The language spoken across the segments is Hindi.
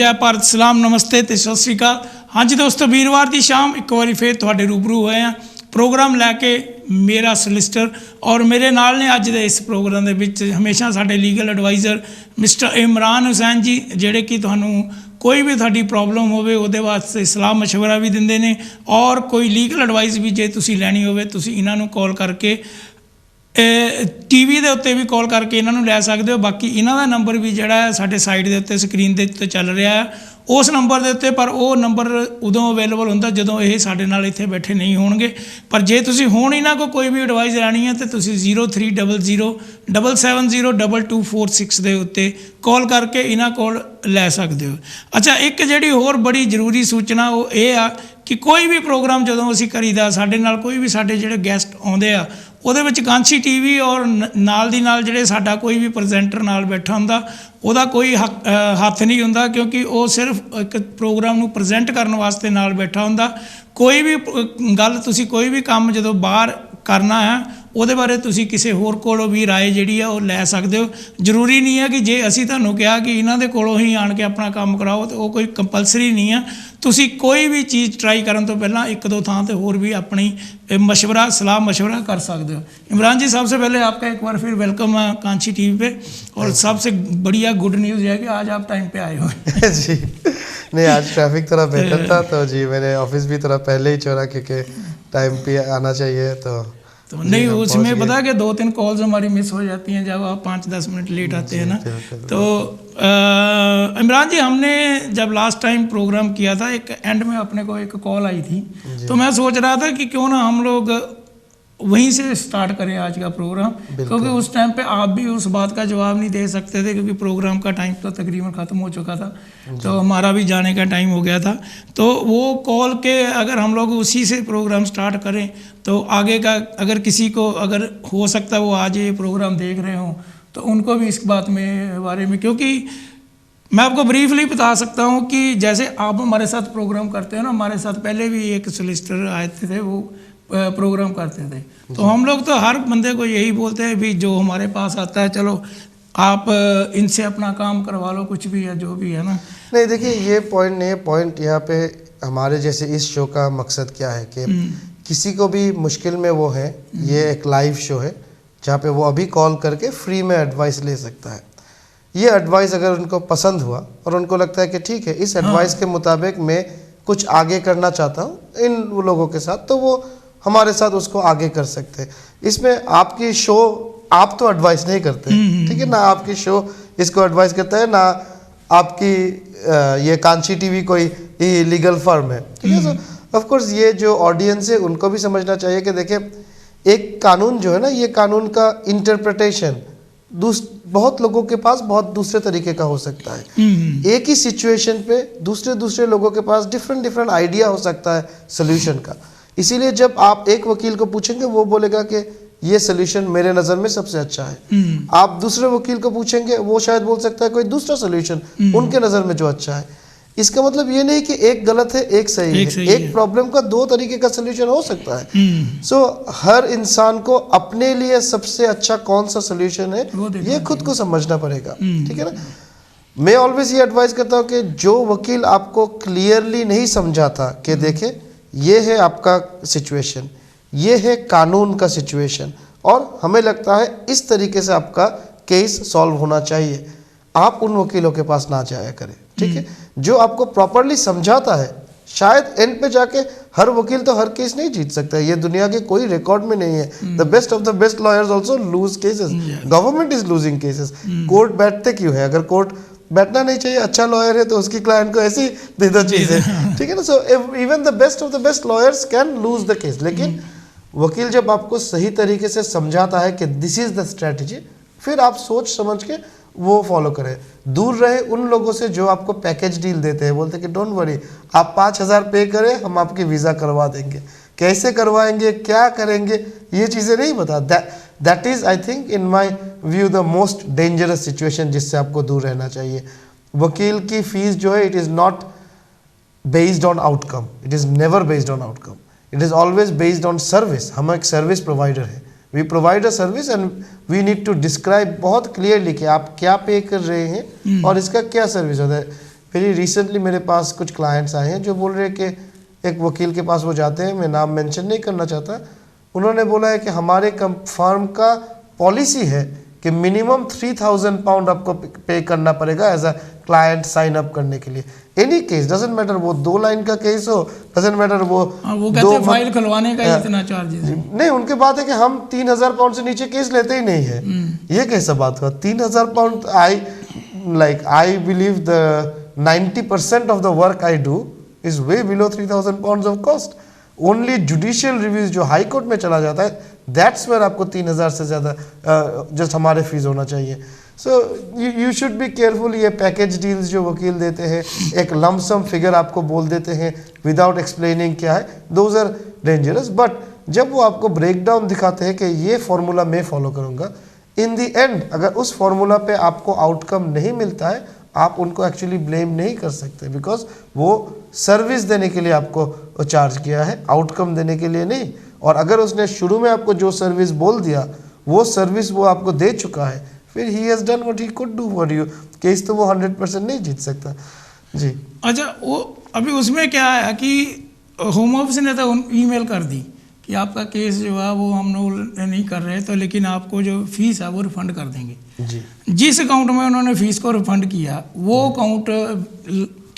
जय भारत सलाम नमस्ते तो सत श्री अकाल। हाँ जी दोस्तों, वीरवार की शाम एक बार फिर तुहाडे रूबरू होए हैं प्रोग्राम लैके मेरा सोलिसिटर और मेरे नाल ने अज दे इस प्रोग्राम दे विच हमेशा साडे legal adviser mister Imran Hussain ji, जिहड़े कि तुहानूं कोई भी तुहाडी प्रॉब्लम होवे उहदे वास्ते सलाह मशवरा भी दिंदे ने और कोई लीगल एडवाइस भी जे तुसीं लैनी होवे तुसीं इन्हां नूं कॉल करके टीवी के उत्ते भी कॉल करके इन्हों लै सकते हो। बाकी इन्हों का नंबर भी जोड़ा है साढ़े साइड के उत्ते स्क्रीन के उत्ते चल रहा है उस नंबर के उत्ते, पर वो नंबर उदों अवेलेबल होंदा जदों ये साढ़े नाल इत्थे बैठे नहीं होणगे। पर जे तुसीं हुण इन्हां को कोई भी एडवाइस लैनी है तो तुसीं 0300772246 के उत्ते कॉल करके इन्हां कोल लै सकते हो। अच्छा, एक जिहड़ी होर बड़ी जरूरी सूचना वो ये आ कि कोई भी प्रोग्राम जदों असीं करीदा साडे नाल कोई भी साडे जिहड़े गैसट आउंदे आ ਉਹਦੇ ਵਿੱਚ ਕਾਂਛੀ ਟੀਵੀ और नाल दी नाल ਜਿਹੜੇ ਸਾਡਾ ਕੋਈ ਵੀ ਪ੍ਰੈਜ਼ੈਂਟਰ ਨਾਲ ਬੈਠਾ ਹੁੰਦਾ ਉਹਦਾ ਕੋਈ ਹੱਥ ਨਹੀਂ ਹੁੰਦਾ, क्योंकि ਉਹ ਸਿਰਫ ਇੱਕ ਪ੍ਰੋਗਰਾਮ ਨੂੰ ਪ੍ਰੈਜ਼ੈਂਟ ਕਰਨ ਵਾਸਤੇ ਨਾਲ ਬੈਠਾ ਹੁੰਦਾ। कोई भी गल तुसी कोई भी काम जो बाहर करना है ਉਹਦੇ ਬਾਰੇ ਤੁਸੀਂ ਕਿਸੇ ਹੋਰ ਕੋਲੋਂ भी राय ਜਿਹੜੀ ਆ ਉਹ ਲੈ ਸਕਦੇ ਹੋ। ਜ਼ਰੂਰੀ ਨਹੀਂ ਹੈ कि जे ਅਸੀਂ ਤੁਹਾਨੂੰ ਕਿਹਾ कि ਇਹਨਾਂ ਦੇ ਕੋਲੋਂ ਹੀ ਆਣ ਕੇ ਆਪਣਾ ਕੰਮ ਕਰਾਓ तो ਉਹ ਕੋਈ कंपलसरी नहीं है। ਤੁਸੀਂ कोई भी चीज़ ट्राई करन तो पहला एक दो थां ते होर भी अपनी मशवरा सलाह मशवरा कर सकते हो। इमरान जी, सबसे पहले आपका एक बार फिर वेलकम है कांची टीवी पे, और सबसे बढ़िया गुड न्यूज़ है कि आज आप टाइम पे आए हो। जी नहीं, आज ट्रैफिक थोड़ा बेहतर था तो जी मेरे ऑफिस भी थोड़ा पहले ही छोड़ा क्योंकि टाइम पे आना चाहिए तो नहीं उसमें पता है कि 2-3 कॉल्स हमारी मिस हो जाती हैं जब आप 5-10 मिनट लेट आते हैं ना। तो इमरान जी, हमने जब लास्ट टाइम प्रोग्राम किया था एक एंड में अपने को एक कॉल आई थी, तो मैं सोच रहा था कि क्यों ना हम लोग वहीं से स्टार्ट करें आज का प्रोग्राम, क्योंकि उस टाइम पे आप भी उस बात का जवाब नहीं दे सकते थे क्योंकि प्रोग्राम का टाइम तो तकरीबन ख़त्म हो चुका था, तो हमारा भी जाने का टाइम हो गया था। तो वो कॉल के अगर हम लोग उसी से प्रोग्राम स्टार्ट करें तो आगे का अगर किसी को अगर हो सकता है वो आज ये प्रोग्राम देख रहे हों तो उनको भी इस बात में बारे में, क्योंकि मैं आपको ब्रीफली बता सकता हूँ कि जैसे आप हमारे साथ प्रोग्राम करते हो ना, हमारे साथ पहले भी एक सोलिसिटर आए थे वो प्रोग्राम करते थे, तो हम लोग तो हर बंदे को यही बोलते हैं भी जो हमारे पास आता है चलो आप इनसे अपना काम करवा लो, कुछ भी है जो भी है ना। नहीं देखिए, ये पॉइंट नहीं है। पॉइंट यहाँ पे हमारे जैसे इस शो का मकसद क्या है कि किसी को भी मुश्किल में वो है, ये एक लाइव शो है जहाँ पे वो अभी कॉल करके फ्री में एडवाइस ले सकता है। ये एडवाइस अगर उनको पसंद हुआ और उनको लगता है कि ठीक है इस एडवाइस के मुताबिक मैं कुछ आगे करना चाहता हूँ इन लोगों के साथ, तो वो हमारे साथ उसको आगे कर सकते हैं। इसमें आपकी शो आप तो एडवाइस नहीं करते, ठीक है ना, आपकी शो इसको एडवाइस करता है ना, आपकी ये कांची टीवी कोई लीगल फर्म है, ठीक है। सो ऑफ कोर्स ये जो ऑडियंस है उनको भी समझना चाहिए कि देखिए एक कानून जो है ना, ये कानून का इंटरप्रिटेशन बहुत लोगों के पास बहुत दूसरे तरीके का हो सकता है। एक ही सिचुएशन पे दूसरे लोगों के पास डिफरेंट आइडिया हो सकता है सोल्यूशन का। इसीलिए जब आप एक वकील को पूछेंगे वो बोलेगा कि ये सोल्यूशन मेरे नज़र में सबसे अच्छा है। आप दूसरे वकील को पूछेंगे वो शायद बोल सकता है कोई दूसरा सोल्यूशन उनके नज़र में जो अच्छा है। इसका मतलब ये नहीं कि एक गलत है एक सही है, एक प्रॉब्लम का 2 तरीके का सोल्यूशन हो सकता है। सो हर इंसान को अपने लिए सबसे अच्छा कौन सा सोल्यूशन है ये खुद को समझना पड़ेगा, ठीक है ना। मैं ऑलवेज ये एडवाइस करता हूँ कि जो वकील आपको क्लियरली नहीं समझाता कि देखे ये है आपका सिचुएशन, ये है कानून का सिचुएशन और हमें लगता है इस तरीके से आपका केस सॉल्व होना चाहिए, आप उन वकीलों के पास ना जाया करें, ठीक है। जो आपको प्रॉपरली समझाता है, शायद एंड पे जाके हर वकील तो हर केस नहीं जीत सकता है, ये दुनिया के कोई रिकॉर्ड में नहीं है। The best of the best lawyers also lose cases, government is losing cases. Court बैठते क्यों है? अगर कोर्ट बैठना नहीं चाहिए, अच्छा लॉयर है तो उसकी क्लाइंट को ऐसी दे दो चीज़ें, ठीक है ना। So even the best of the best lawyers can lose the case, लेकिन वकील जब आपको सही तरीके से समझाता है कि दिस इज द स्ट्रैटेजी, फिर आप सोच समझ के वो फॉलो करें। दूर रहे उन लोगों से जो आपको पैकेज डील देते हैं, बोलते हैं कि डोंट वरी आप 5,000 पे करें हम आपकी वीज़ा करवा देंगे, कैसे करवाएंगे क्या करेंगे ये चीज़ें नहीं बता। That is I think in my view the most dangerous situation जिससे आपको दूर रहना चाहिए। वकील की फ़ीस जो है it is not based on outcome, it is never based on outcome, it is always based on service. हम एक सर्विस प्रोवाइडर है, we provide a service and we need to describe बहुत क्लियरली कि आप क्या पे कर रहे हैं और इसका क्या सर्विस होता है। वेरी रिसेंटली मेरे पास कुछ क्लाइंट्स आए हैं जो बोल रहे हैं कि एक वकील के पास वो जाते हैं, मैं नाम मेंशन नहीं करना चाहता, उन्होंने बोला है कि हमारे फर्म का पॉलिसी है कि मिनिमम 3000 पाउंड आपको पे करना पड़ेगा as a client sign up करने के लिए। एनी केस डजेंट मैटर, वो 2 लाइन का केस हो, डजेंट मैटर वो कहते हैं फाइल खुलवाने का इतना चार्जेस नहीं। उनके बात है कि हम 3000 पाउंड से नीचे केस लेते ही नहीं है। ये कैसा बात हुआ 3000 pound? I believe the 90% of the work I do is way below 3000 pound of cost. Only judicial reviews जो हाई कोर्ट में चला जाता है, दैट्स वेयर आपको 3000 से ज़्यादा जस्ट हमारे फीस होना चाहिए। So you should be careful. ये पैकेज डील्स जो वकील देते हैं, एक लमसम फिगर आपको बोल देते हैं विदाउट एक्सप्लेनिंग क्या है, दोज आर डेंजरस। बट जब वो आपको ब्रेक डाउन दिखाते हैं कि ये फॉर्मूला मैं फॉलो करूँगा, इन दी एंड अगर उस फॉर्मूला पे आपको आउटकम नहीं मिलता है, आप उनको एक्चुअली ब्लेम नहीं कर सकते, बिकॉज वो सर्विस देने के लिए आपको चार्ज किया है, आउटकम देने के लिए नहीं। और अगर उसने शुरू में आपको जो सर्विस बोल दिया, वो सर्विस वो आपको दे चुका है, फिर he has done what he could do for you. Case तो वो 100% नहीं जीत सकता जी। अच्छा, वो अभी उसमें क्या है कि होम ऑफिस ने तो ईमेल कर दी कि आपका केस जो है वो हम लोग नहीं कर रहे, तो लेकिन आपको जो फीस है वो रिफंड कर देंगे जी। जिस अकाउंट में उन्होंने फीस को रिफंड किया, वो अकाउंट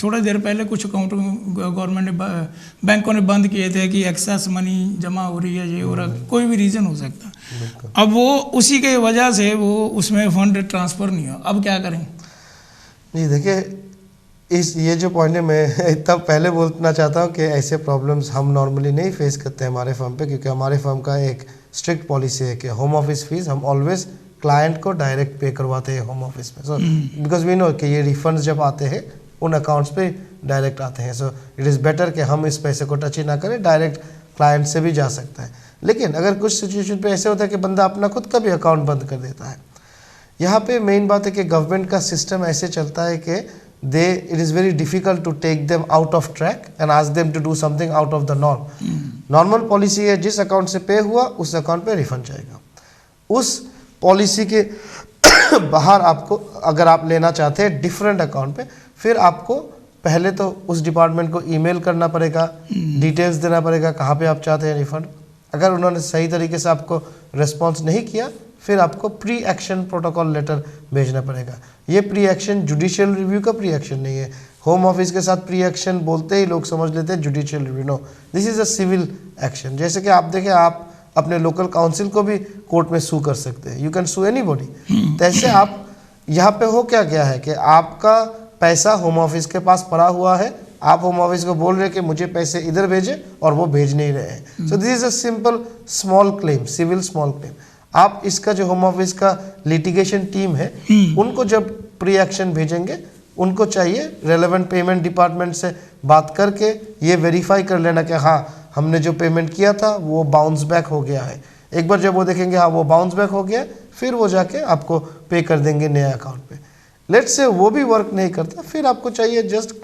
थोड़ी देर पहले कुछ अकाउंट गवर्नमेंट ने बैंकों ने बंद किए थे कि एक्सेस मनी जमा हो रही है, ये हो रहा है, कोई भी रीज़न हो सकता है। अब वो उसी के वजह से वो उसमें फंड ट्रांसफ़र नहीं हो, अब क्या करें? जी देखिए, ये जो पॉइंट है, मैं इतना पहले बोलना चाहता हूँ कि ऐसे प्रॉब्लम्स हम नॉर्मली नहीं फेस करते हैं हमारे फर्म पे, क्योंकि हमारे फर्म का एक स्ट्रिक्ट पॉलिसी है कि होम ऑफिस फीस हम ऑलवेज क्लाइंट को डायरेक्ट पे करवाते हैं होम ऑफिस में। सो बिकॉज वी नो कि ये रिफंड्स जब आते हैं उन अकाउंट्स पे डायरेक्ट आते हैं। सो इट इज़ बेटर कि हम इस पैसे को टच ही ना करें, डायरेक्ट क्लाइंट से भी जा सकता है। लेकिन अगर कुछ सिचुएशन पे ऐसे होता है कि बंदा अपना खुद का भी अकाउंट बंद कर देता है, यहाँ पे मेन बात है कि गवर्नमेंट का सिस्टम ऐसे चलता है कि it is very difficult to take them out of track and ask them to do something out of the norm. Normal policy है, जिस अकाउंट से पे हुआ उस अकाउंट पे रिफंड जाएगा। उस पॉलिसी के बाहर आपको अगर आप लेना चाहते हैं डिफरेंट अकाउंट पे, फिर आपको पहले तो उस डिपार्टमेंट को ईमेल करना पड़ेगा, डिटेल्स देना पड़ेगा कहाँ पे आप चाहते हैं रिफंड। अगर उन्होंने सही तरीके से आपको रिस्पॉन्स नहीं किया, फिर आपको प्री एक्शन प्रोटोकॉल लेटर भेजना पड़ेगा। ये प्री एक्शन जुडिशियल रिव्यू का प्री एक्शन नहीं है। होम ऑफिस के साथ प्री एक्शन बोलते ही लोग समझ लेते हैं judicial review. No, this is a civil action. जैसे कि आप देखें, आप अपने लोकल काउंसिल को भी कोर्ट में सू कर सकते हैं, यू कैन सू एनीबॉडी। तो ऐसे आप यहाँ पे हो क्या है कि आपका पैसा होम ऑफिस के पास पड़ा हुआ है, आप होम ऑफिस को बोल रहे हैं कि मुझे पैसे इधर भेजें, और वो भेज नहीं रहे हैं। So this is a simple small claim, civil small claim. आप इसका जो होम ऑफिस का लिटिगेशन टीम है, उनको जब प्री एक्शन भेजेंगे, उनको चाहिए रेलेवेंट पेमेंट डिपार्टमेंट से बात करके ये वेरीफाई कर लेना कि हाँ, हमने जो पेमेंट किया था वो बाउंस बैक हो गया है। एक बार जब वो देखेंगे हाँ वो बाउंस बैक हो गया, फिर वो जाके आपको पे कर देंगे नए अकाउंट पे। लेट्स से वो भी वर्क नहीं करता, फिर आपको चाहिए जस्ट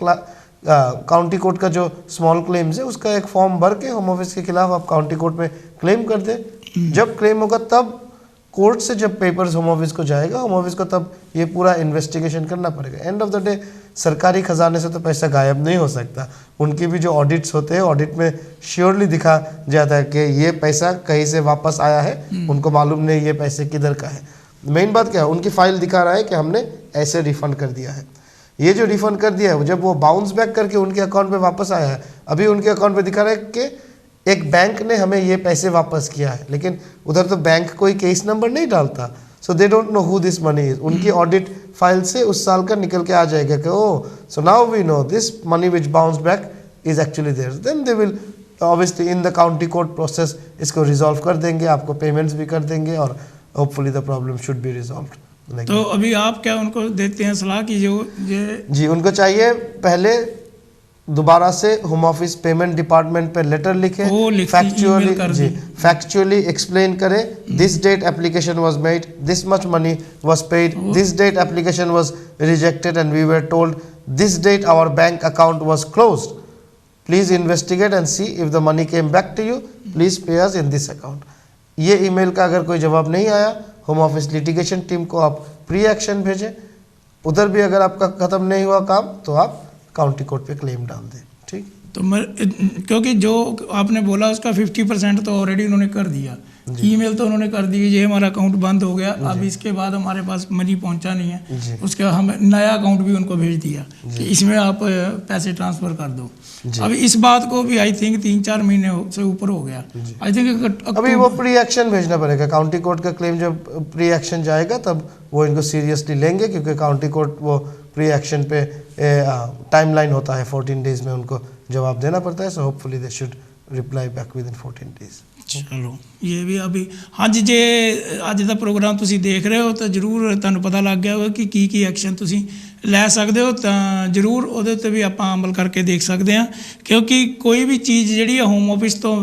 काउंटी कोर्ट का जो स्मॉल क्लेम्स है उसका एक फॉर्म भर के होम ऑफिस के खिलाफ आप काउंटी कोर्ट में क्लेम कर दें। जब क्लेम होगा तब कोर्ट से जब पेपर्स होम ऑफिस को जाएगा, होम ऑफिस को तब ये पूरा इन्वेस्टिगेशन करना पड़ेगा। एंड ऑफ द डे सरकारी खजाने से तो पैसा गायब नहीं हो सकता। उनके भी जो ऑडिट्स होते हैं, ऑडिट में श्योरली दिखा जाता है कि ये पैसा कहीं से वापस आया है, उनको मालूम नहीं ये पैसे किधर का है। मेन बात क्या है, उनकी फाइल दिखा रहा है कि हमने ऐसे रिफंड कर दिया है। ये जो रिफंड कर दिया है, जब वो बाउंस बैक करके उनके अकाउंट पे वापस आया है, अभी उनके अकाउंट पे दिखा रहा है कि एक बैंक ने हमें ये पैसे वापस किया है, लेकिन उधर तो बैंक कोई केस नंबर नहीं डालता। So they don't know who this money is. उनकी ऑडिट फाइल से उस साल का निकल के आ जाएगा कि oh, so now we know this money which bounce back is actually there. Then they will obviously in the county court process इसको रिजॉल्व कर देंगे, आपको पेमेंट्स भी कर देंगे, और hopefully the problem should be resolved. तो अभी आप क्या उनको देते हैं सलाह की जो ये जी, उनको चाहिए पहले दोबारा से होम ऑफिस पेमेंट डिपार्टमेंट पे लेटर लिखे, फैक्चुअली एक्सप्लेन करे, this date application was made, this much money was paid, this date application was rejected and we were told this date our bank account was closed, please investigate and see if the money came back to you, please pay us in this account. ये ईमेल का अगर कोई जवाब नहीं आया, होम ऑफिस लिटिगेशन टीम को आप प्री एक्शन भेजें, उधर भी अगर आपका ख़त्म नहीं हुआ काम तो आप काउंटी कोर्ट पे क्लेम डाल दें, ठीक। तो मैं, क्योंकि जो आपने बोला उसका 50% तो ऑलरेडी उन्होंने कर दिया, ईमेल तो उन्होंने कर दी, ये हमारा अकाउंट बंद हो गया, अब इसके बाद हमारे पास मनी पहुंचा नहीं है, उसके हम नया अकाउंट भी उनको भेज दिया कि इसमें आप पैसे ट्रांसफ़र कर दो। अब इस बात को भी आई थिंक 3-4 महीने से ऊपर हो गया, आई थिंक अभी वो प्री एक्शन भेजना पड़ेगा। काउंटी कोर्ट का क्लेम जब प्री एक्शन जाएगा तब वो इनको सीरियसली लेंगे, क्योंकि काउंटी कोर्ट वो प्री एक्शन पे टाइमलाइन होता है, 14 डेज में उनको जवाब देना पड़ता है। So hopefully they should reply back with in 14 days. चलो ये भी अभी हाँ जी, जे ਅੱਜ ਦਾ ਪ੍ਰੋਗਰਾਮ ਤੁਸੀਂ ਦੇਖ ਰਹੇ ਹੋ ਤਾਂ ਜ਼ਰੂਰ ਤੁਹਾਨੂੰ ਪਤਾ ਲੱਗ ਗਿਆ ਹੋਵੇਗਾ ਕਿ ਕੀ ਐਕਸ਼ਨ ਤੁਸੀਂ ਲੈ ਸਕਦੇ ਹੋ, ਤਾਂ ਜ਼ਰੂਰ ਉਹਦੇ ਉੱਤੇ ਵੀ ਆਪਾਂ ਅਮਲ ਕਰਕੇ ਦੇਖ ਸਕਦੇ ਹਾਂ, ਕਿਉਂਕਿ ਕੋਈ ਵੀ ਚੀਜ਼ ਜਿਹੜੀ ਹੈ ਹੋਮ ਆਫਿਸ ਤੋਂ,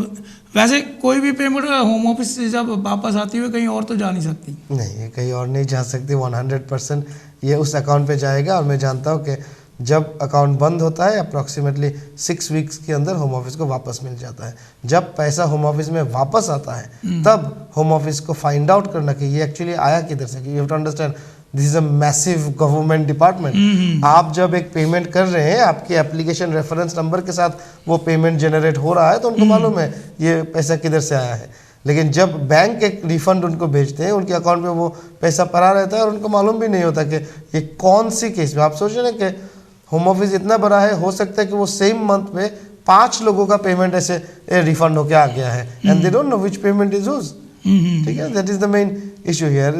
वैसे कोई भी पेमेंट होम ऑफिस से जब वापस आती है कहीं और तो जा नहीं सकती। नहीं, ये कहीं और नहीं जा सकती, 100% ये उस अकाउंट पे जाएगा। और मैं जानता हूँ कि जब अकाउंट बंद होता है अप्रॉक्सीमेटली 6 वीक्स के अंदर होम ऑफिस को वापस मिल जाता है। जब पैसा होम ऑफिस में वापस आता है तब होम ऑफिस को फाइंड आउट करना कि ये एक्चुअली आया किधर से। You have to understand this is a massive government department. आप जब एक पेमेंट कर रहे हैं, आपके एप्लीकेशन रेफरेंस नंबर के साथ वो पेमेंट जनरेट हो रहा है, तो उनको मालूम है ये पैसा किधर से आया है। लेकिन जब बैंक एक रिफंड उनको भेजते हैं, उनके अकाउंट में वो पैसा पड़ा रहता है और उनको मालूम भी नहीं होता कि ये कौन सी केस में। आप सोच रहे हैं कि होम ऑफिस इतना बड़ा है, हो सकता है कि वो सेम मंथ में 5 लोगों का पेमेंट ऐसे रिफंड होके आ गया है and they don't know which payment is whose. ठीक है, that is the main issue here.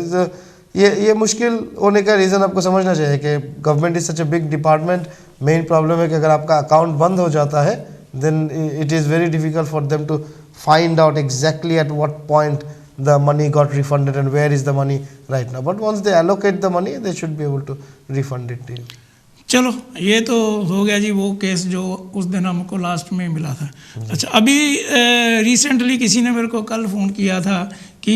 ये मुश्किल होने का रीज़न आपको समझना चाहिए कि government is such a big department. Main problem है कि अगर आपका अकाउंट बंद हो जाता है then it is very difficult for them to find out exactly at what point the money got refunded and where is the money right now. But once they allocate the money, they should be able to refund it to you. चलो ये तो हो गया जी वो केस जो उस दिन हमको लास्ट में मिला था। अच्छा, अभी रिसेंटली किसी ने मेरे को कल फ़ोन किया था कि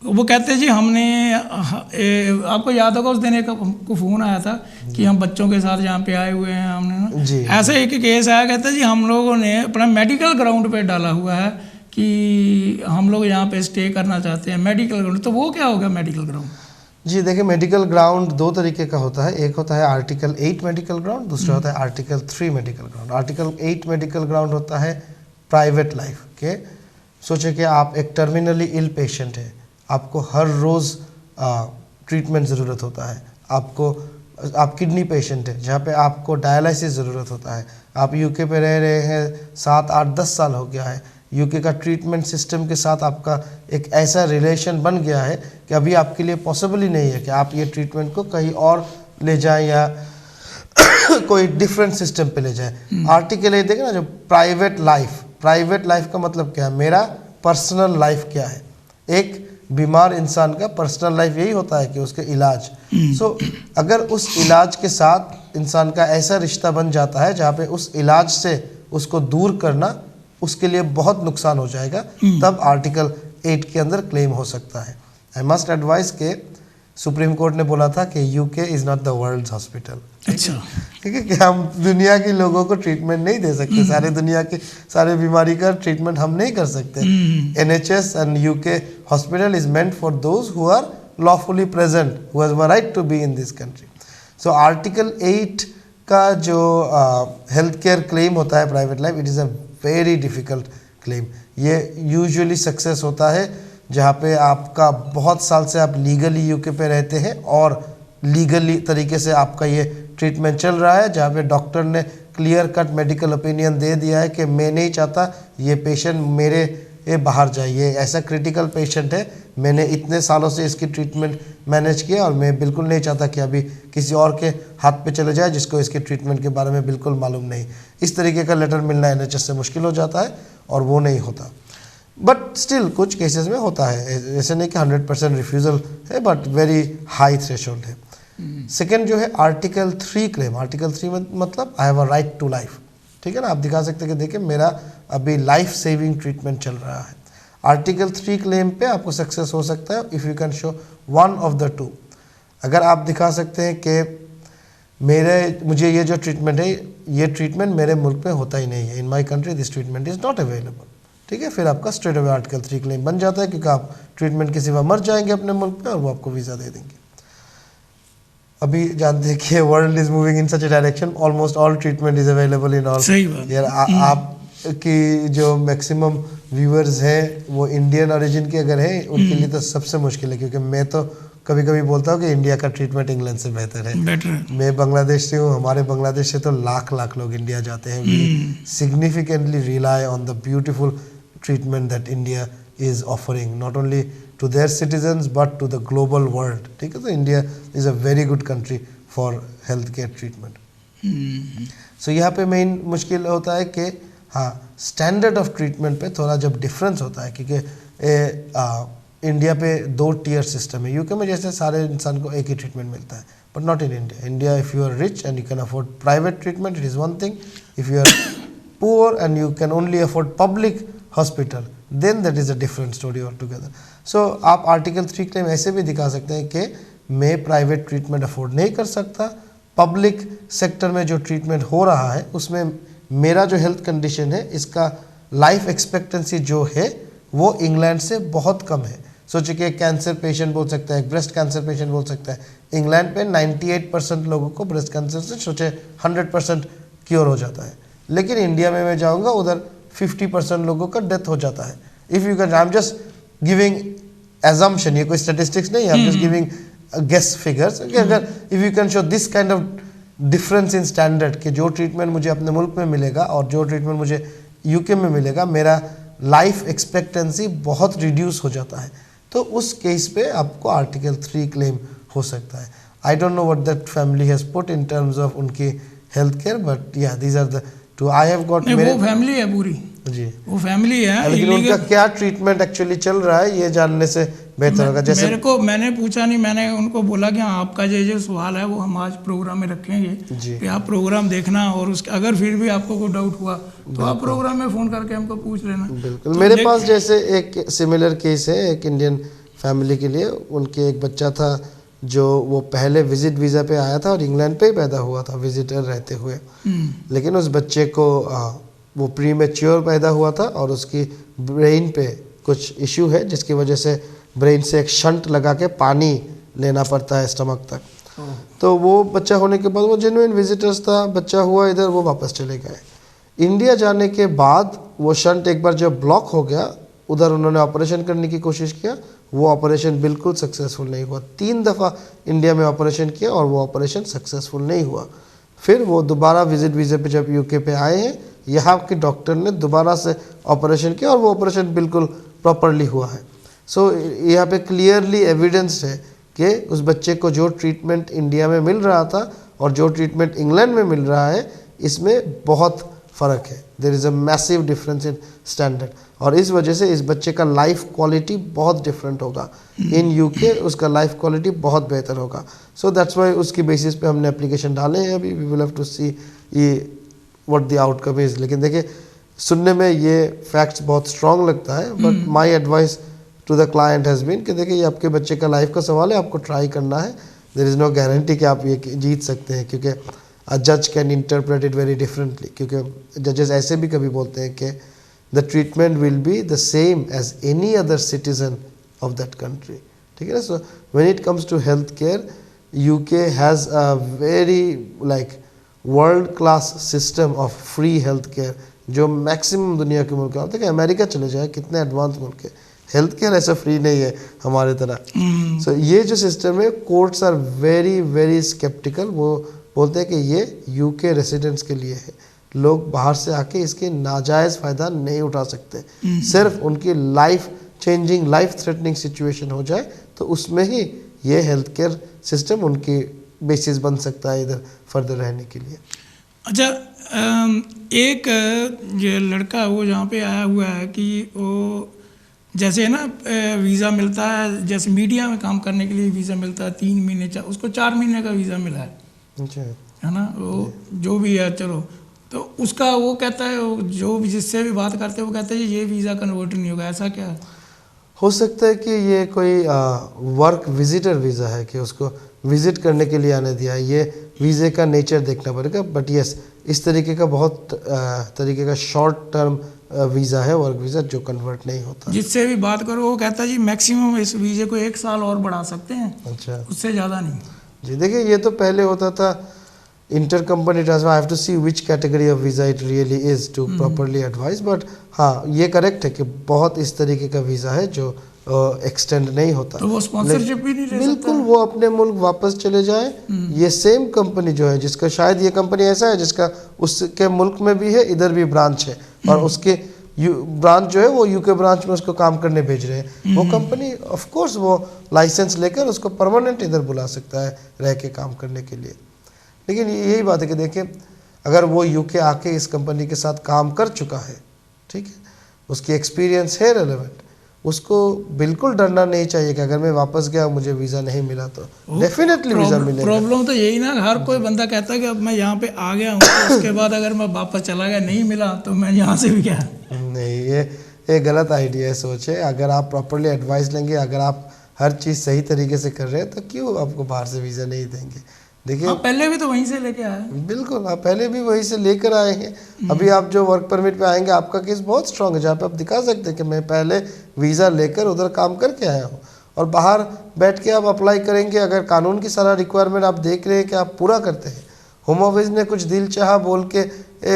वो कहते जी हमने आपको याद होगा उस दिन एक हमको फ़ोन आया था कि हम बच्चों के साथ यहाँ पे आए हुए हैं, हमने ना ऐसे एक केस आया, कहते जी हम लोगों ने अपना मेडिकल ग्राउंड पे डाला हुआ है कि हम लोग यहाँ पे स्टे करना चाहते हैं मेडिकल ग्राउंड। तो वो क्या होगा मेडिकल ग्राउंड? जी देखिए, मेडिकल ग्राउंड 2 तरीके का होता है। एक होता है आर्टिकल 8 मेडिकल ग्राउंड, दूसरा होता है article 3 medical ground. Article 8 medical ground होता है प्राइवेट लाइफ के। सोचे कि आप एक टर्मिनली इल पेशेंट है, आपको हर रोज़ ट्रीटमेंट ज़रूरत होता है, आप किडनी पेशेंट है जहाँ पे आपको डायलिसिस ज़रूरत होता है, आप यूके पे रह रहे हैं 7, 8, 10 साल हो गया है, यूके का ट्रीटमेंट सिस्टम के साथ आपका एक ऐसा रिलेशन बन गया है कि अभी आपके लिए पॉसिबल ही नहीं है कि आप ये ट्रीटमेंट को कहीं और ले जाएं या कोई डिफरेंट सिस्टम पे ले जाएं। आर्टिकल ये देखें ना, जो प्राइवेट लाइफ का मतलब क्या है, मेरा पर्सनल लाइफ क्या है। एक बीमार इंसान का पर्सनल लाइफ यही होता है कि उसके इलाज। सो अगर उस इलाज के साथ इंसान का ऐसा रिश्ता बन जाता है जहाँ पे उस इलाज से उसको दूर करना उसके लिए बहुत नुकसान हो जाएगा, तब आर्टिकल 8 के अंदर क्लेम हो सकता है। आई मस्ट एडवाइस के सुप्रीम कोर्ट ने बोला था कि UK is not the world's hospital. अच्छा, ठीक है, कि हम दुनिया के लोगों को ट्रीटमेंट नहीं दे सकते, सारे दुनिया के सारे बीमारी का ट्रीटमेंट हम नहीं कर सकते। NHS and UK hospital is meant for those who are lawfully present, who have a right to be in this country. So article 8 का जो हेल्थ केयर क्लेम होता है private life, it is a very difficult claim. ये यूजुअली सक्सेस होता है जहाँ पे आपका बहुत साल से आप लीगली यूके पे रहते हैं और लीगली तरीके से आपका ये ट्रीटमेंट चल रहा है, जहाँ पे डॉक्टर ने क्लियर कट मेडिकल ओपिनियन दे दिया है कि मैं नहीं चाहता ये पेशेंट मेरे बाहर जाए, ये ऐसा क्रिटिकल पेशेंट है, मैंने इतने सालों से इसकी ट्रीटमेंट मैनेज किया और मैं बिल्कुल नहीं चाहता कि अभी किसी और के हाथ पे चले जाए जिसको इसके ट्रीटमेंट के बारे में बिल्कुल मालूम नहीं। इस तरीके का लेटर मिलना NHS से मुश्किल हो जाता है और वो नहीं होता। बट स्टिल कुछ केसेस में होता है, ऐसे नहीं कि 100% रिफ्यूज़ल है, बट वेरी हाई थ्रेशोल्ड है। सेकेंड जो है आर्टिकल 3 क्लेम। आर्टिकल 3 मतलब I have a right to life. ठीक है ना, आप दिखा सकते हैं कि देखिए मेरा अभी लाइफ सेविंग ट्रीटमेंट चल रहा है। आर्टिकल 3 क्लेम पे आपको सक्सेस हो सकता है if you can show one of the two. अगर आप दिखा सकते हैं कि मुझे ये जो ट्रीटमेंट है, ये ट्रीटमेंट मेरे मुल्क में होता ही नहीं है, in my country this treatment is not available. ठीक है, फिर आपका स्ट्रेट अवे आर्टिकल 3 क्लेम बन जाता है, क्योंकि आप ट्रीटमेंट के सिवा मर जाएंगे अपने मुल्क में और वो आपको वीज़ा दे देंगे। अभी जानते हैं कि world is moving in such A direction, almost all treatment is available in all. सही बात। यार आप की जो मैक्सिमम व्यूअर्स हैं वो इंडियन ओरिजिन के अगर हैं, उनके लिए तो सबसे मुश्किल है, क्योंकि मैं तो कभी कभी बोलता हूँ कि इंडिया का ट्रीटमेंट इंग्लैंड से बेहतर है। बेटर। मैं बांग्लादेश से हूँ, हमारे बांग्लादेश से तो लाख लाख लोग इंडिया जाते हैं। We significantly rely on the beautiful treatment that India is offering, not only to their citizens but to the global world. ठीक है, तो India is a very good country for health care treatment. So यहाँ पे मेन मुश्किल होता है कि हाँ, स्टैंडर्ड ऑफ ट्रीटमेंट पे थोड़ा जब डिफरेंस होता है, क्योंकि इंडिया पे 2 टियर सिस्टम है। यूके में जैसे सारे इंसान को एक ही ट्रीटमेंट मिलता है, but not in India. India if you are rich and you can afford private treatment, it is one thing. If you are poor and you can only afford public hospital, then that is a different story altogether. So आप आर्टिकल 3 क्लेम ऐसे भी दिखा सकते हैं कि मैं प्राइवेट ट्रीटमेंट अफोर्ड नहीं कर सकता, पब्लिक सेक्टर में जो ट्रीटमेंट हो रहा है उसमें मेरा जो हेल्थ कंडीशन है, इसका लाइफ एक्सपेक्टेंसी जो है वो इंग्लैंड से बहुत कम है। सोचिए कि एक कैंसर पेशेंट बोल सकता है, एक ब्रेस्ट कैंसर पेशेंट बोल सकता है, इंग्लैंड पे 98% लोगों को ब्रेस्ट कैंसर से सोचे 100% क्योर हो जाता है। लेकिन इंडिया में मैं जाऊंगा, उधर 50% लोगों का डेथ हो जाता है। If you can, I am just giving assumption, ये कोई स्टेटिस्टिक्स नहीं है, I am just giving guess figures. अगर if you can show this kind of difference in standard, कि जो ट्रीटमेंट मुझे अपने मुल्क में मिलेगा और जो ट्रीटमेंट मुझे यूके में मिलेगा, मेरा लाइफ एक्सपेक्टेंसी बहुत रिड्यूस हो जाता है, तो उस केस पे आपको आर्टिकल 3 क्लेम हो सकता है। I don't know what that family has put in terms of उनकी health care, but yeah these are the two I have got. वो फैमिली है पूरी जी, वो फैमिली है, लेकिन उनका क्या ट्रीटमेंट एक्चुअली चल रहा है ये जानने से बेहतर होगा। जैसे मेरे को, मैंने पूछा नहीं, मैंने उनको बोला कि हाँ, आपका जो सवाल है वो हम आज प्रोग्राम में रखेंगे कि आप प्रोग्राम देखना, और उसके अगर फिर भी आपको कोई डाउट हुआ तो आप प्रोग्राम में फ़ोन करके हमको पूछ लेना। बिल्कुल। तो मेरे पास जैसे एक सिमिलर केस है, एक इंडियन फैमिली के लिए। उनके एक बच्चा था जो वो पहले विजिट वीज़ा पे आया था और इंग्लैंड पे ही पैदा हुआ था विजिटर रहते हुए, लेकिन उस बच्चे को वो प्री मैच्योर पैदा हुआ था और उसकी ब्रेन पे कुछ इशू है, जिसकी वजह से ब्रेन से एक शंट लगा के पानी लेना पड़ता है स्टमक तक। तो वो बच्चा होने के बाद वो जेन्युइन विजिटर्स था, बच्चा हुआ इधर, वो वापस चले गए। इंडिया जाने के बाद वो शंट एक बार जब ब्लॉक हो गया, उधर उन्होंने ऑपरेशन करने की कोशिश किया, वो ऑपरेशन बिल्कुल सक्सेसफुल नहीं हुआ। 3 दफ़ा इंडिया में ऑपरेशन किया और वो ऑपरेशन सक्सेसफुल नहीं हुआ। फिर वो दोबारा विजिट वीज़े पे जब यूके पे आए हैं, यहाँ के डॉक्टर ने दोबारा से ऑपरेशन किया और वो ऑपरेशन बिल्कुल प्रॉपरली हुआ है। सो यहाँ पे क्लियरली एविडेंस है कि उस बच्चे को जो ट्रीटमेंट इंडिया में मिल रहा था और जो ट्रीटमेंट इंग्लैंड में मिल रहा है, इसमें बहुत फ़र्क है। There is a massive difference in standard, और इस वजह से इस बच्चे का लाइफ क्वालिटी बहुत डिफरेंट होगा। इन यूके उसका लाइफ क्वालिटी बहुत बेहतर होगा। सो दैट्स वाई उसकी बेसिस पे हमने एप्लीकेशन डाले हैं। अभी वी विल हैव टू सी ये व्हाट द आउटकम इज़। लेकिन देखिए, सुनने में ये फैक्ट्स बहुत स्ट्रॉन्ग लगता है, but my advice to the client has been कि देखिए, ये आपके बच्चे का लाइफ का सवाल है, आपको ट्राई करना है। देयर इज़ नो गारंटी कि आप ये जीत सकते हैं, क्योंकि अ जज can interpret it very differently. क्योंकि जजेस ऐसे भी कभी बोलते हैं कि the treatment will be the same as any other citizen of that country. ठीक है ना। So when it comes to health care, UK has a very like world class system of free health care, जो मैक्सिमम दुनिया के मुल्क होते हैं। अमेरिका चले जाए, कितने एडवांस मुल्क है, हेल्थ केयर ऐसा फ्री नहीं है हमारे तरह। सो ये जो सिस्टम है, courts are very very sceptical. वो बोलते हैं कि ये यूके रेसिडेंट्स के लिए है, लोग बाहर से आके इसके नाजायज़ फ़ायदा नहीं उठा सकते। सिर्फ उनकी life changing, life threatening situation हो जाए तो उसमें ही ये हेल्थ केयर सिस्टम उनकी बेसिस बन सकता है इधर फर्दर रहने के लिए। अच्छा, एक जो लड़का वो जहाँ पे आया हुआ है कि वो जैसे है ना, वीज़ा मिलता है, जैसे मीडिया में काम करने के लिए वीज़ा मिलता है 3 महीने, उसको 4 महीने का वीज़ा मिला है, है ना। वो जो भी है, चलो, तो उसका वो कहता है, जो भी जिससे भी बात करते हैं वो कहते हैं ये वीज़ा कन्वर्ट नहीं होगा, ऐसा क्या है? हो सकता है कि ये कोई वर्क विजिटर वीज़ा है, कि उसको विज़िट करने के लिए आने दिया है। ये वीज़े का नेचर देखना पड़ेगा, बट यस, इस तरीके का बहुत तरीके का शॉर्ट टर्म वीज़ा है, वर्क वीज़ा, जो कन्वर्ट नहीं होता। जिससे भी बात करो वो कहता है जी मैक्सिमम इस वीज़े को 1 साल और बढ़ा सकते हैं, अच्छा, उससे ज़्यादा नहीं। जी देखिए, ये तो पहले होता था inter company transfer, I have to see which category of visa it really is to properly advise, but हाँ ये करेक्ट है कि बहुत इस तरीके का वीज़ा है जो एक्सटेंड नहीं होता। तो वो स्पॉन्सरशिप भी नहीं ले सकता? बिल्कुल, वो अपने मुल्क वापस चले जाए। ये सेम कंपनी जो है, जिसका शायद ये कंपनी ऐसा है जिसका उसके मुल्क में भी है, इधर भी ब्रांच है, और उसके ब्रांच जो है वो यूके ब्रांच में उसको काम करने भेज रहे हैं, वो कंपनी ऑफ कोर्स वो लाइसेंस लेकर उसको परमानेंट इधर बुला सकता है रह के काम करने के लिए। लेकिन यही बात है कि देखिए, अगर वो यूके आके इस कंपनी के साथ काम कर चुका है, ठीक है, उसकी एक्सपीरियंस है रेलेवेंट, उसको बिल्कुल डरना नहीं चाहिए कि अगर मैं वापस गया मुझे वीज़ा नहीं मिला तो डेफिनेटली वीज़ा मिलेगा। प्रॉब्लम तो यही ना, हर कोई बंदा कहता है कि अब मैं यहाँ पे आ गया हूँ, तो उसके बाद अगर मैं वापस चला गया नहीं मिला तो मैं यहाँ से भी क्या। नहीं, ये गलत आइडिया है, सोच है। अगर आप प्रॉपरली एडवाइस लेंगे, अगर आप हर चीज़ सही तरीके से कर रहे हैं, तो क्यों आपको बाहर से वीज़ा नहीं देंगे। देखिए, पहले भी तो वहीं से लेके आए। बिल्कुल, आप पहले भी वहीं से लेकर आए हैं। अभी आप जो वर्क परमिट पे आएंगे, आपका केस बहुत स्ट्रांग है, जहाँ पे आप दिखा सकते हैं कि मैं पहले वीज़ा लेकर उधर काम करके आया हूँ, और बाहर बैठ के आप अप्लाई करेंगे। अगर कानून की सारा रिक्वायरमेंट आप देख रहे हैं कि आप पूरा करते हैं, होम ऑफिस ने कुछ दिल चाहा बोल के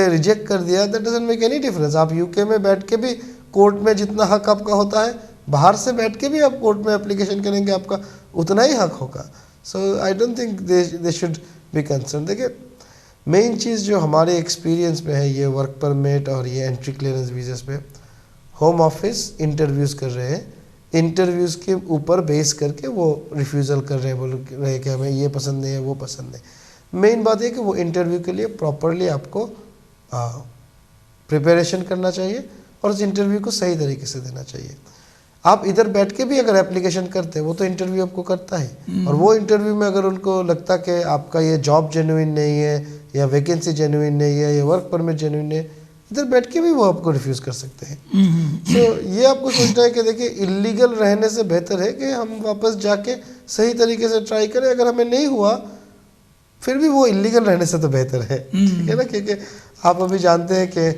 रिजेक्ट कर दिया, that doesn't make any difference. आप यूके में बैठ के भी कोर्ट में जितना हक आपका होता है, बाहर से बैठ के भी आप कोर्ट में एप्लीकेशन करेंगे, आपका उतना ही हक होगा। So I don't think they should be concern. देखिए, मेन चीज़ जो हमारे एक्सपीरियंस में है, ये वर्क परमिट और ये एंट्री क्लियरेंस वीज़as पे होम ऑफिस इंटरव्यूज़ कर रहे हैं, इंटरव्यूज़ के ऊपर बेस करके वो रिफ्यूज़ल कर रहे हैं, बोल रहे हैं कि हमें ये पसंद नहीं है, वो पसंद नहीं। मेन बात है कि वो इंटरव्यू के लिए प्रॉपरली आपको प्रिपरेशन करना चाहिए और उस इंटरव्यू को सही तरीके से देना चाहिए। आप इधर बैठ के भी अगर एप्लीकेशन करते हैं, वो तो इंटरव्यू आपको करता है, और वो इंटरव्यू में अगर उनको लगता कि आपका ये जॉब जेन्युइन नहीं है, या वैकेंसी जेन्युइन नहीं है, या वर्क परमिट जेन्युइन नहीं है, इधर बैठ के भी वो आपको रिफ्यूज़ कर सकते हैं। तो ये आपको सोचना है कि देखिए, इलीगल रहने से बेहतर है कि हम वापस जाके सही तरीके से ट्राई करें। अगर हमें नहीं हुआ, फिर भी वो इलीगल रहने से तो बेहतर है, ठीक है ना, क्योंकि आप अभी जानते हैं कि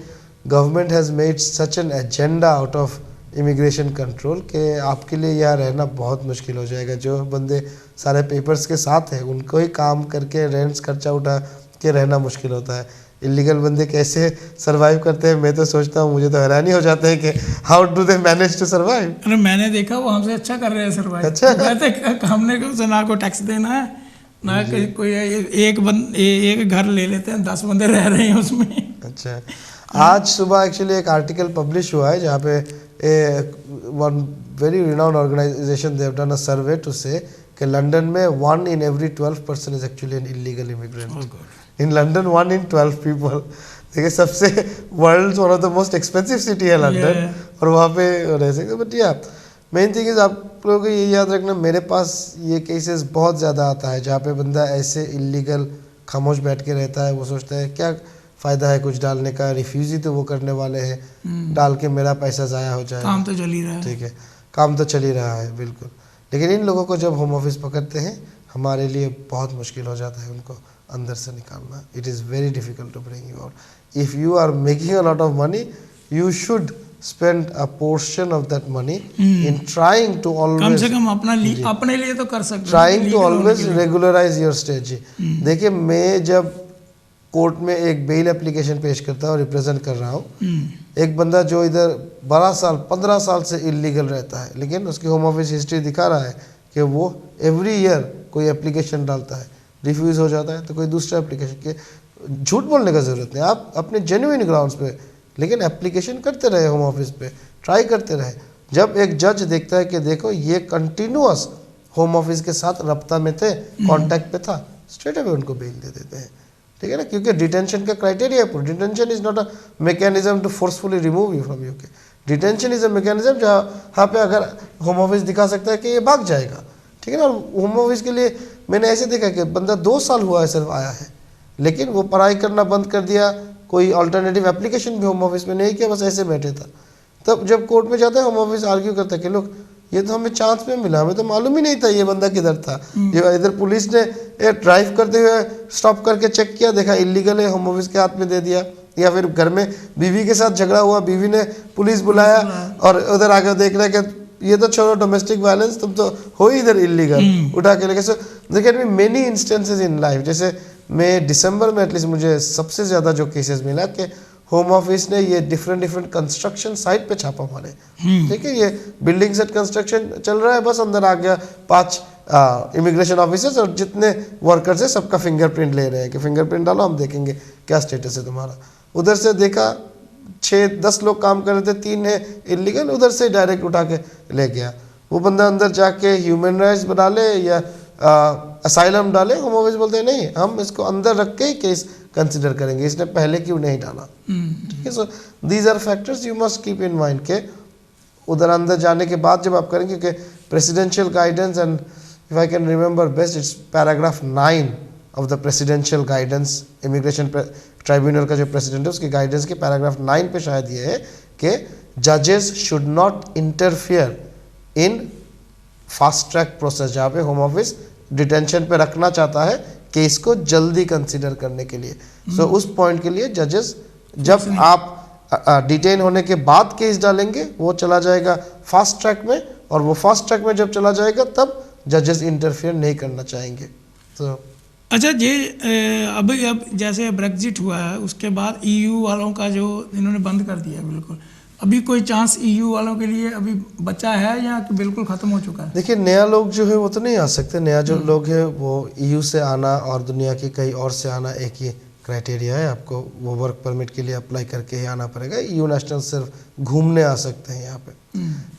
government has made such an agenda out of immigration control के आपके लिए यहाँ रहना बहुत मुश्किल हो जाएगा। जो बंदे सारे पेपर्स के साथ हैं, उनको ही काम करके रेंट्स खर्चा उठा के रहना मुश्किल होता है। इलीगल बंदे कैसे सरवाइव करते हैं, मैं तो सोचता हूँ, मुझे तो हैरानी हो जाता है कि how do they manage to survive. अरे मैंने देखा वो हमसे अच्छा कर रहे हैं सरवाइव। अच्छा, हमने उसे ना को टैक्स देना है, ना कोई एक घर ले लेते हैं, 10 बंदे रह रहे हैं उसमें। अच्छा, आज सुबह एक्चुअली एक आर्टिकल पब्लिश हुआ है जहाँ पे one very renowned organisation they have done a survey to say that London में 1 in every 12 person is actually an illegal immigrant. In London 1 in 12 people। देखिए, सबसे world one of the most expensive city है लंदन, और वहाँ पे रह सकते। बट या मेन थिंग इज आप लोगों को ये याद रखना, मेरे पास ये केसेस बहुत ज़्यादा आता है जहाँ पे बंदा ऐसे इलीगल खामोश बैठ के रहता है। वो सोचता है क्या फ़ायदा है कुछ डालने का, रिफ्यूज़ ही तो वो करने वाले हैं, डाल के मेरा पैसा ज़ाया हो जाए, काम तो चल ही रहा है। ठीक है, काम तो चल ही रहा है, बिल्कुल। लेकिन इन लोगों को जब होम ऑफिस पकड़ते हैं, हमारे लिए बहुत मुश्किल हो जाता है उनको अंदर से निकालना। It is very difficult to bring you out. If you are making a lot of money, you should spend a portion of that money in trying to always, कम से कम अपने लिए तो कर सकते हैं, trying to always regularize your stay। जी देखिए, मैं जब कोर्ट में एक बेल एप्लीकेशन पेश करता हूँ, रिप्रेजेंट कर रहा हूँ, एक बंदा जो इधर 12 साल 15 साल से इलीगल रहता है, लेकिन उसकी होम ऑफिस हिस्ट्री दिखा रहा है कि वो एवरी ईयर कोई एप्लीकेशन डालता है, रिफ्यूज़ हो जाता है तो कोई दूसरा एप्लीकेशन के। झूठ बोलने का ज़रूरत नहीं, आप अपने जेन्युइन ग्राउंड्स पे लेकिन एप्लीकेशन करते रहे, होम ऑफिस पे ट्राई करते रहे। जब एक जज देखता है कि देखो ये कंटिन्यूअस होम ऑफिस के साथ रब्ता में थे, कांटेक्ट पे था, स्ट्रेट अवे उनको बेल दे देते हैं, ठीक है ना, क्योंकि डिटेंशन का क्राइटेरिया है। Detention is not a mechanism to forcefully remove you from UK. Detention is a mechanism जहाँ पे अगर होम ऑफिस दिखा सकता है कि ये भाग जाएगा, ठीक है ना। होम ऑफिस के लिए मैंने ऐसे देखा कि बंदा 2 साल हुआ है सिर्फ आया है, लेकिन वो पढ़ाई करना बंद कर दिया, कोई अल्टरनेटिव एप्लीकेशन भी होम ऑफिस में नहीं किया, बस ऐसे बैठे था। तब जब कोर्ट में जाता है, होम ऑफिस आर्ग्यू करता है कि लोग ये तो हमें चांस में मिला, हमें तो मालूम ही नहीं था ये बंदा किधर था। ये इधर पुलिस ने ड्राइव करते हुए स्टॉप करके चेक किया, देखा इलीगल है, होम ऑफिस के हाथ में दे दिया। या फिर घर में बीवी के साथ झगड़ा हुआ, बीवी ने पुलिस बुलाया और उधर आकर देख रहा है कि ये तो छोड़ो डोमेस्टिक वायलेंस, तुम तो हो ही इधर इलीगल उठा के लेके। So there can be many instances in life. जैसे मैं दिसंबर में एटलीस्ट मुझे सबसे ज़्यादा जो केसेस मिला कि होम ऑफिस ने ये डिफरेंट कंस्ट्रक्शन साइट पे छापा मारे, ठीक है, ये बिल्डिंग सेट कंस्ट्रक्शन चल रहा है, बस अंदर आ गया 5 इमिग्रेशन ऑफिसर्स और जितने वर्कर्स है सबका फिंगरप्रिंट ले रहे हैं कि फिंगरप्रिंट डालो, हम देखेंगे क्या स्टेटस है तुम्हारा। उधर से देखा 6-10 लोग काम कर रहे थे, 3 है इलीगल, उधर से डायरेक्ट उठा के ले गया। वो बंदा अंदर जाके ह्यूमन राइट्स बना ले या असाइलम डाले, होम ऑफिस बोलते हैं नहीं, हम इसको अंदर रख के ही केस कंसिडर करेंगे, इसने पहले क्यों नहीं डाला, ठीक है। So these are factors you must keep in mind के उधर अंदर जाने के बाद जब आप करेंगे, क्योंकि presidential guidance and if I can remember best it's paragraph 9 of the presidential guidance, immigration tribunal का जो प्रेसिडेंट है उसके गाइडेंस के पैराग्राफ 9 पे शायद ये है कि जजेस should not interfere in fast track process, जहाँ पे होम ऑफिस डिटेंशन पे रखना चाहता है केस को जल्दी कंसीडर करने के लिए। सो उस पॉइंट के लिए जजेस, जब आप डिटेन होने के बाद केस डालेंगे वो चला जाएगा फास्ट ट्रैक में, और वो फास्ट ट्रैक में जब चला जाएगा तब जजेस इंटरफियर नहीं करना चाहेंगे। तो अच्छा ये अभी अब जैसे ब्रेग्जिट हुआ है उसके बाद EU वालों का जो इन्होंने बंद कर दिया बिल्कुल, अभी कोई चांस EU वालों के लिए अभी बचा है या कि बिल्कुल ख़त्म हो चुका है? देखिए नया लोग जो है वो तो नहीं आ सकते, नया जो लोग है वो EU से आना और दुनिया के कहीं और से आना एक ही क्राइटेरिया है, आपको वो वर्क परमिट के लिए अप्लाई करके ही आना पड़ेगा। EU नेशनल्स सिर्फ घूमने आ सकते हैं यहाँ पे,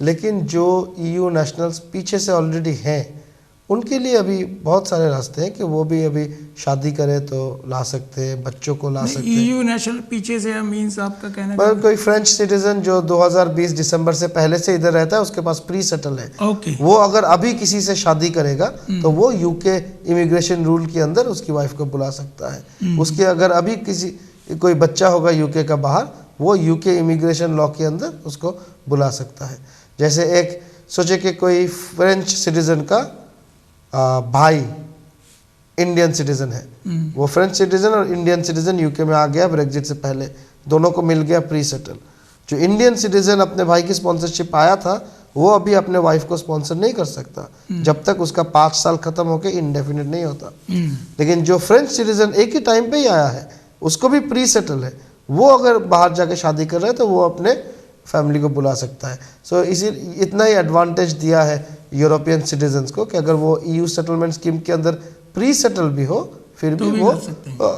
लेकिन जो EU नेशनल्स पीछे से ऑलरेडी हैं उनके लिए अभी बहुत सारे रास्ते हैं कि वो भी अभी शादी करे तो ला सकते हैं, बच्चों को ला सकते हैं। EU नेशनल पीछे से मीन्स आपका कहना मतलब कोई फ्रेंच सिटीजन जो 2020 दिसंबर से पहले से इधर रहता है, उसके पास प्री सेटल है, ओके, वो अगर अभी किसी से शादी करेगा तो वो UK इमिग्रेशन रूल के अंदर उसकी वाइफ को बुला सकता है। उसके अगर अभी कोई बच्चा होगा UK का बाहर, वो UK इमिग्रेशन लॉ के अंदर उसको बुला सकता है। जैसे एक सोचे कि कोई फ्रेंच सिटीजन का भाई इंडियन सिटीजन है, वो फ्रेंच सिटीजन और इंडियन सिटीजन UK में आ गया ब्रेग्जिट से पहले, दोनों को मिल गया प्री सेटल। जो इंडियन सिटीजन अपने भाई की स्पॉन्सरशिप आया था वो अभी अपने वाइफ को स्पॉन्सर नहीं कर सकता जब तक उसका 5 साल खत्म होकर इंडेफिनिट नहीं होता। लेकिन जो फ्रेंच सिटीजन एक ही टाइम पे ही आया है, उसको भी प्री सेटल है, वो अगर बाहर जाके शादी कर रहा है तो वो अपने फैमिली को बुला सकता है। सो इसी इतना ही एडवांटेज दिया है यूरोपियन सिटीजन्स को कि अगर वो EU सेटलमेंट स्कीम के अंदर प्री सेटल भी हो फिर भी वो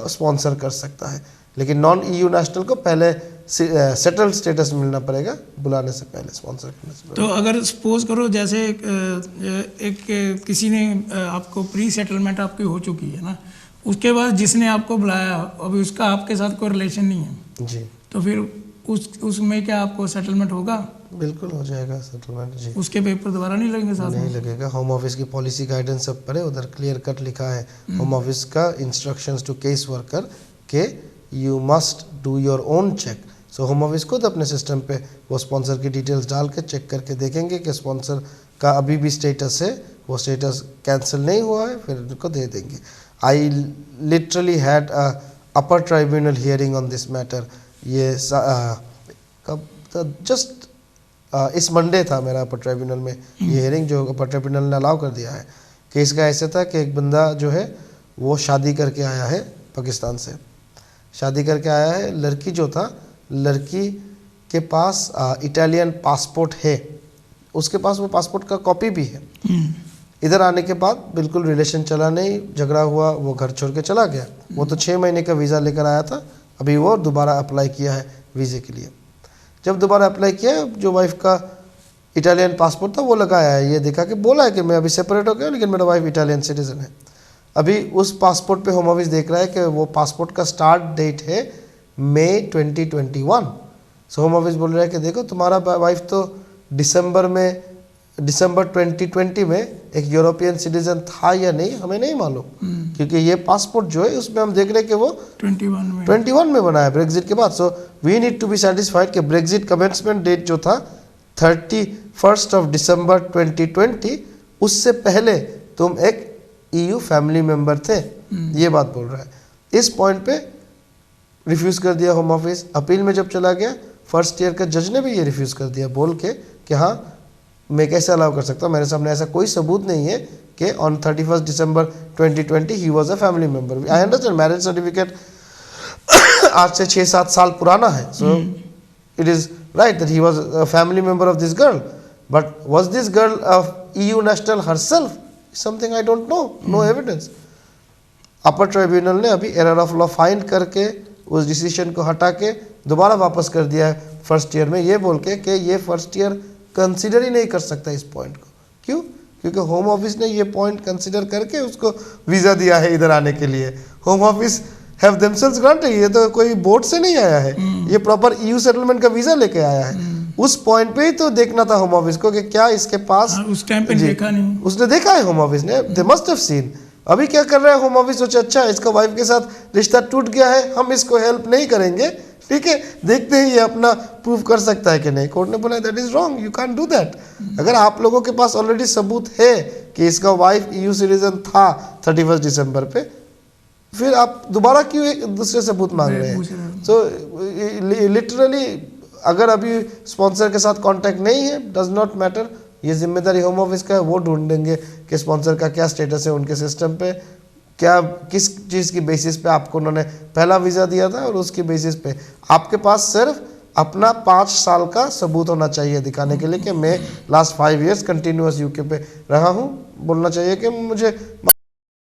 स्पॉन्सर कर सकता है। लेकिन नॉन EU नेशनल को पहले सेटल्ड स्टेटस मिलना पड़ेगा बुलाने से पहले, स्पॉन्सर करने से पहले। तो अगर सपोज करो जैसे एक किसी ने आपको प्री सेटलमेंट आपकी हो चुकी है ना, उसके बाद जिसने आपको बुलाया अभी उसका आपके साथ कोई रिलेशन नहीं है जी, तो फिर उसमें क्या आपको सेटलमेंट होगा? बिल्कुल हो जाएगा सेटलमेंट जी। उसके पेपर दोबारा नहीं लगेंगे साथ में? नहीं लगेगा। होम ऑफिस की पॉलिसी गाइडेंस सब पढ़े, उधर क्लियर कट लिखा है होम ऑफिस का इंस्ट्रक्शंस टू केस वर्कर के you must do your own check. So Home Office खुद अपने सिस्टम पे वो स्पॉन्सर की डिटेल्स डाल के चेक करके देखेंगे कि स्पॉन्सर का अभी भी स्टेटस है, वो स्टेटस कैंसिल नहीं हुआ है, फिर उनको दे देंगे। I literally had a upper tribunal hearing on this matter. ये कब जस्ट इस मंडे था मेरा अपर ट्राइब्यूनल में ये हियरिंग, जो अपर ट्राइब्यूनल ने अलाउ कर दिया है। केस का ऐसे था कि एक बंदा जो है वो शादी करके आया है पाकिस्तान से, शादी करके आया है। लड़की जो था, लड़की के पास इटालियन पासपोर्ट है, उसके पास वो पासपोर्ट का कॉपी भी है। इधर आने के बाद बिल्कुल रिलेशन चला नहीं, झगड़ा हुआ, वो घर छोड़ के चला गया। वो तो 6 महीने का वीज़ा लेकर आया था, अभी वो दोबारा अप्लाई किया है वीज़े के लिए। जब दोबारा अप्लाई किया, जो वाइफ का इटालियन पासपोर्ट था वो लगाया है, ये देखा कि बोला है कि मैं अभी सेपरेट हो गया लेकिन मेरा वाइफ इटालियन सिटीजन है। अभी उस पासपोर्ट पे होम ऑफिस देख रहा है कि वो पासपोर्ट का स्टार्ट डेट है मई 2021। सो होम ऑफिस बोल रहा है कि देखो तुम्हारा वाइफ तो दिसंबर 2020 में एक यूरोपियन सिटीजन था या नहीं हमें नहीं मालूम, क्योंकि ये पासपोर्ट जो है उसमें हम देख रहे हैं कि वो 21 में बना है ब्रेग्जिट के बाद। So we need to be satisfied कि ब्रेग्जिट कमेंसमेंट डेट जो था 31 दिसंबर 2020, उससे पहले तुम एक EU फैमिली मेंबर थे, ये बात बोल रहा है। इस पॉइंट पे रिफ्यूज़ कर दिया होम ऑफिस। अपील में जब चला गया, फर्स्ट ईयर का जज ने भी ये रिफ्यूज़ कर दिया बोल के कि हाँ मैं कैसे अलाउ कर सकता हूँ? मेरे सामने ऐसा कोई सबूत नहीं है कि ऑन 31 दिसंबर 2020 he was a family member. I understand marriage certificate आज से 6-7 साल पुराना है, so it is right that he was a family member of this girl, but was this girl of EU national herself? Something I don't know, no evidence. Upper Tribunal ने अभी एरर ऑफ लॉ फाइंड करके उस डिसीजन को हटा के दोबारा वापस कर दिया है फर्स्ट ईयर में, ये बोल के कि ये फर्स्ट ईयर कंसिडर ही नहीं कर सकता इस पॉइंट को। क्यों? क्योंकि होम ऑफिस ने ये पॉइंट कंसिडर करके उसको वीज़ा दिया है इधर आने के लिए। Home office have themselves granted, ये तो कोई बोर्ड से नहीं आया है, ये प्रॉपर EU सेटलमेंट का वीज़ा लेके आया है। उस पॉइंट पे ही तो देखना था होम ऑफिस को कि क्या इसके पास, उस टाइम पे देखा नहीं, उसने देखा है होम ऑफिस ने, दे मस्ट हैव सीन। अभी क्या कर रहा है होम ऑफिस? सोचा अच्छा इसका वाइफ के साथ रिश्ता टूट गया है, हम इसको हेल्प नहीं करेंगे, ठीक है, देखते हैं ये अपना प्रूव कर सकता है कि नहीं। कोर्ट ने बोला that is wrong, you can do that. अगर आप लोगों के पास ऑलरेडी सबूत है कि इसका वाइफ EU सिटीजन था 31 दिसंबर पे, फिर आप दोबारा क्यों एक दूसरे सबूत मांग रहे हैं? सो लिटरली अगर अभी स्पॉन्सर के साथ कांटेक्ट नहीं है, डज नॉट मैटर, ये जिम्मेदारी होम ऑफिस का है, वो ढूंढेंगे कि स्पॉन्सर का क्या स्टेटस है उनके सिस्टम पे, क्या किस चीज़ की बेसिस पे आपको उन्होंने पहला वीज़ा दिया था, और उसकी बेसिस पे आपके पास सिर्फ अपना 5 साल का सबूत होना चाहिए दिखाने के लिए कि मैं लास्ट 5 years कंटिन्यूअस UK पे रहा हूँ। बोलना चाहिए कि मुझे